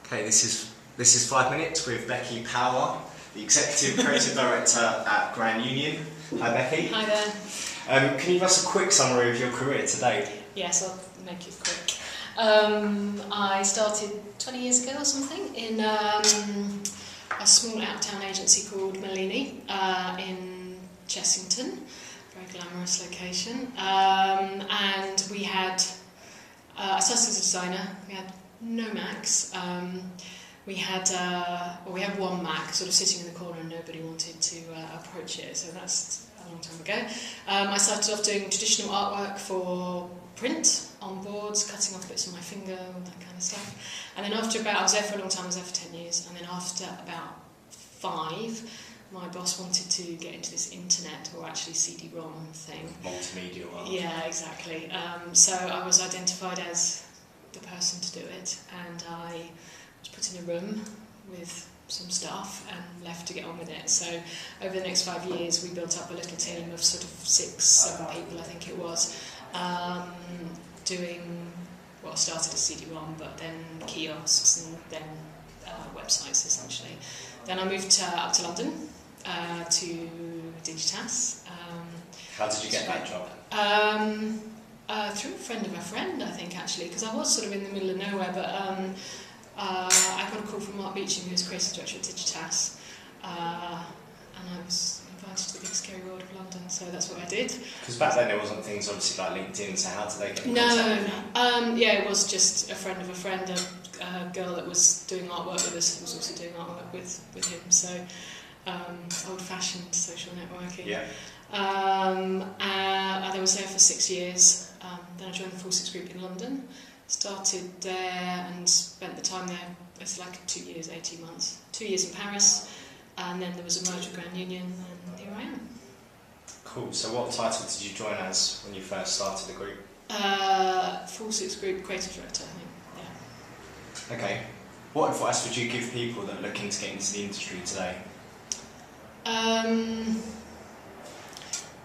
Okay, this is 5 Minutes with Becky Power, the Executive Creative Director at Grand Union. Hi Becky. Hi there. Can you give us a quick summary of your career to date? Yes, I'll make it quick. I started 20 years ago or something in a small out-of-town agency called Mellini in Chessington, very glamorous location. And we had, I started as a designer. We had no Macs. We had one Mac sort of sitting in the corner and nobody wanted to approach it, so that's a long time ago. I started off doing traditional artwork for print on boards, cutting off bits of my finger, all that kind of stuff. And then after I was there for a long time, I was there for 10 years, and then after about 5, my boss wanted to get into this internet, or actually CD-ROM thing. Multimedia world. Yeah, exactly. So I was identified as the person to do it, and I was put in a room with some staff and left to get on with it. So over the next 5 years we built up a little team of sort of 6-7 people, I think it was, doing, well, started as CD-ROM, but then kiosks and then websites essentially. Then I moved up to London to Digitas. How did you get that job? Through a friend of a friend, I think, actually, because I was sort of in the middle of nowhere, but I got a call from Mark Beeching, who was creative director at Digitas, and I was invited to the big scary world of London, so that's what I did. Because back then there wasn't things obviously like LinkedIn, so how did they get in contact with you? Yeah, it was just a friend of a friend, a girl that was doing artwork with us, who was also doing artwork with him, so old-fashioned social networking. Yeah. I was there for 6 years. Then I joined the Forces Group in London, started there and spent the time there. It's like 2 years, 18 months. 2 years in Paris, and then there was a merger with Grand Union, and here I am. Cool. So what title did you join as when you first started the group? Forces Group Creative Director, I think. Yeah. Okay. What advice would you give people that are looking to get into the industry today?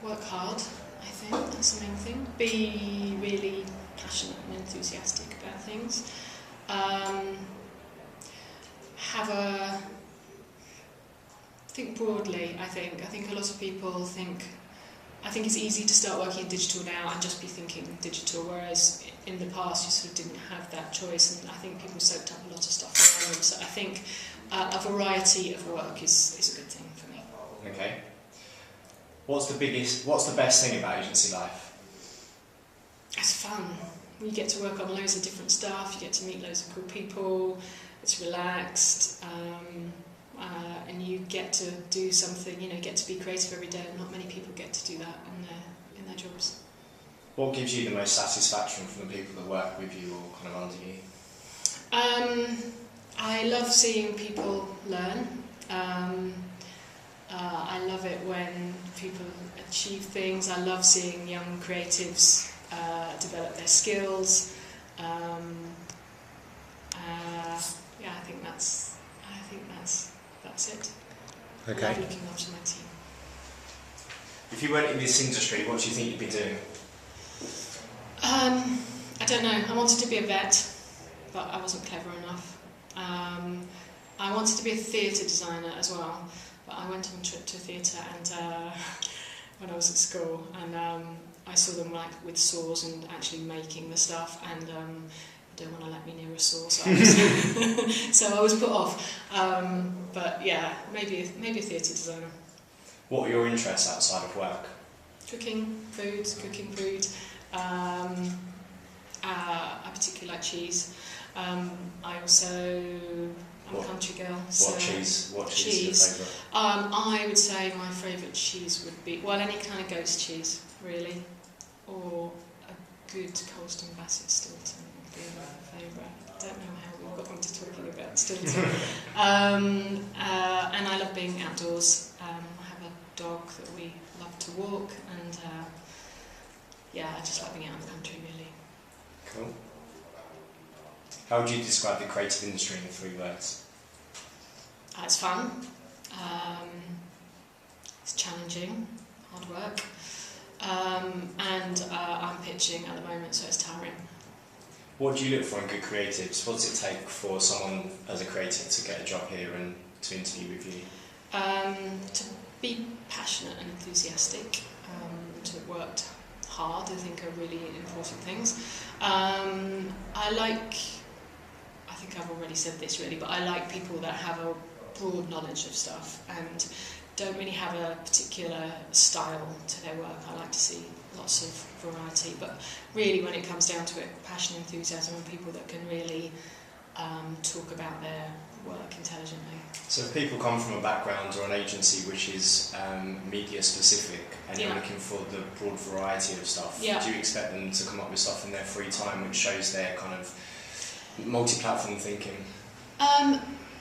Work hard, I think, that's the main thing. Be really passionate and enthusiastic about things. Think broadly, I think a lot of people think, I think it's easy to start working in digital now and just be thinking digital, whereas in the past you sort of didn't have that choice, and I think people soaked up a lot of stuff around them. So I think a variety of work is a good thing for me. Okay. What's the best thing about agency life? It's fun. You get to work on loads of different stuff, you get to meet loads of cool people, it's relaxed, and you get to do something, get to be creative every day, and not many people get to do that in their jobs. What gives you the most satisfaction from the people that work with you or kind of under you? I love seeing people learn. I love it when people achieve things. I love seeing young creatives develop their skills. Yeah, I think that's it. Okay. I love looking after my team. If you weren't in this industry, what do you think you'd be doing? I don't know. I wanted to be a vet, but I wasn't clever enough. I wanted to be a theatre designer as well, but I went on a trip to a theatre and when I was at school, and I saw them like with saws and actually making the stuff, and they don't want to let me near a saw, so I was put off. But yeah, maybe a theatre designer. What are your interests outside of work? Cooking food. I particularly like cheese. I'm a country girl. What cheese? What cheese is your favourite? I would say my favourite cheese would be, well, any kind of ghost cheese, really, or a good Colston Bassett Stilton would be my favourite. I don't know how we got into talking about Stilton. And I love being outdoors. I have a dog that we love to walk, and I just like being out in the country, really. Cool. How would you describe the creative industry in 3 words? It's fun, it's challenging, hard work, and I'm pitching at the moment, so it's tiring. What do you look for in good creatives? What does it take for someone as a creative to get a job here and to interview with you? To be passionate and enthusiastic, to have worked hard, I think are really important things. I think I've already said this really, but I like people that have a broad knowledge of stuff and don't really have a particular style to their work. I like to see lots of variety, but really when it comes down to it, passion, enthusiasm, and people that can really talk about their work intelligently. So if people come from a background or an agency which is media specific and you're looking for the broad variety of stuff, do you expect them to come up with stuff in their free time which shows their kind of multi-platform thinking?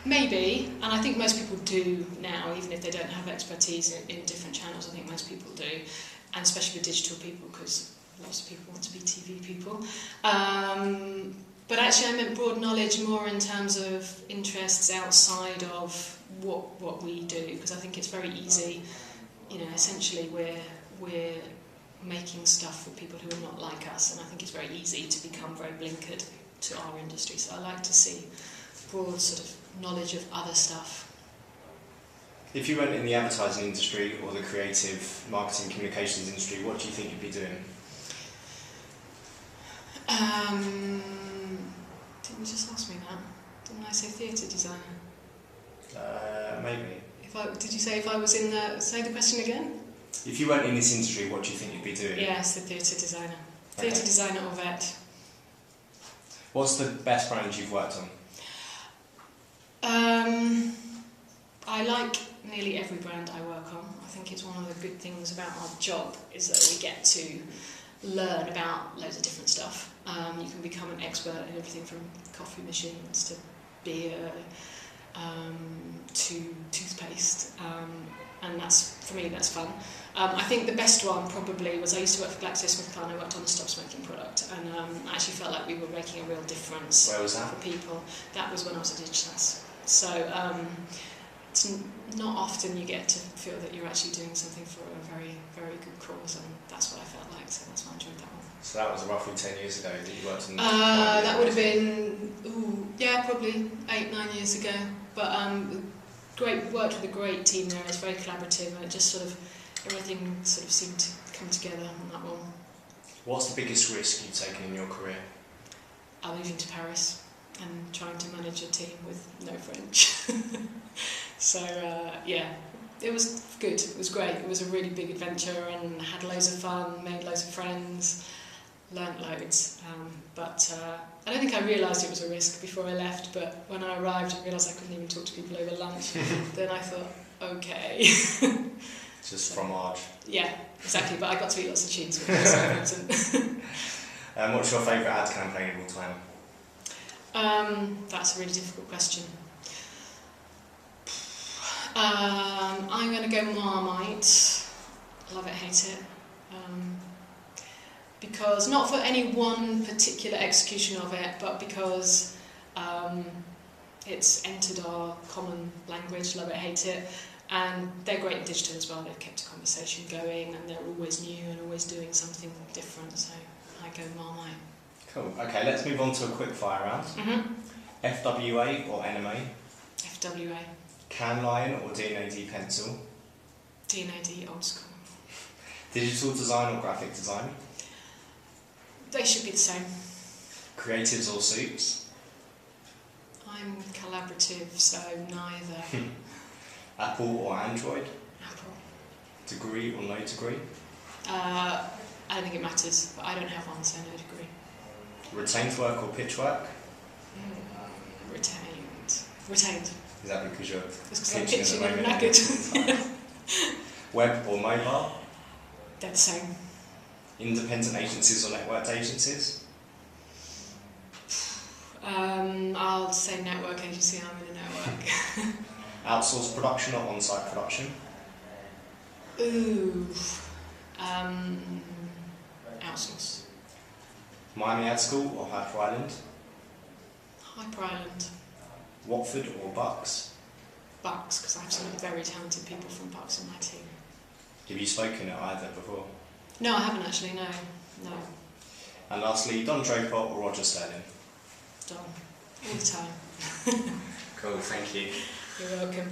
Maybe, and I think most people do now, even if they don't have expertise in different channels. I think most people do, and especially with digital people, because lots of people want to be TV people. But actually I meant broad knowledge more in terms of interests outside of what we do, because I think it's very easy, essentially we're making stuff for people who are not like us, and I think it's very easy to become very blinkered to our industry. So I like to see broad sort of knowledge of other stuff. If you went in the advertising industry or the creative marketing communications industry, what do you think you'd be doing? Didn't you just ask me that? Didn't I say theatre designer? Maybe. Did you say if I was in the... Say the question again? If you weren't in this industry, what do you think you'd be doing? Yes, the theatre designer. Theatre designer or vet. What's the best brand you've worked on? I like nearly every brand I work on. I think it's one of the good things about our job is that we get to learn about loads of different stuff. You can become an expert in everything from coffee machines to beer to toothpaste, and for me that's fun. I think the best one probably was I used to work for GlaxoSmithKline. I worked on a stop smoking product, and I actually felt like we were making a real difference. Where was that? For people. That was when I was at Digitas. So it's not often you get to feel that you're actually doing something for a very, very good cause, and that's what I felt like, so that's why I enjoyed that one. So that was roughly 10 years ago that you worked on that would have been, probably 8-9 years ago. But worked with a great team there. It's very collaborative, and it just sort of everything sort of seemed to come together on that one. What's the biggest risk you've taken in your career? Moving to Paris and trying to manage a team with no French. So it was good. It was great. It was a really big adventure, and had loads of fun, made loads of friends, learnt loads. But I don't think I realised it was a risk before I left, but when I arrived and realised I couldn't even talk to people over lunch, then I thought, okay. Just fromage. Yeah, exactly, but I got to eat lots of cheese, which was so important. What's your favourite ad campaign of all time? That's a really difficult question. I'm going to go Marmite. Love it, hate it. Because, not for any one particular execution of it, but because it's entered our common language, love it, hate it, and they're great in digital as well. They've kept a conversation going, and they're always new and always doing something different, so I go Marmite. Cool. Okay, let's move on to a quick fire round. FWA or NMA? FWA. Can line or D&AD pencil? D&AD old school. Digital design or graphic design? They should be the same. Creatives or suits? I'm collaborative, so neither. Apple or Android? Apple. Degree or no degree? I don't think it matters, but I don't have one, so no degree. Retained work or pitch work? Retained. Is that because you're pitching and knackered? Web or mobile? They're the same. Independent agencies or networked agencies? I'll say network agency. I'm in a network. Outsourced production or on-site production? Outsource. Miami Ad School or Hyper Island? Hyper Island. Watford or Bucks? Bucks, because I have some very talented people from Bucks in my team. Have you spoken at either before? No, I haven't actually, no. And lastly, Don Draper or Roger Sterling? on all the time. Cool, thank you. You're welcome.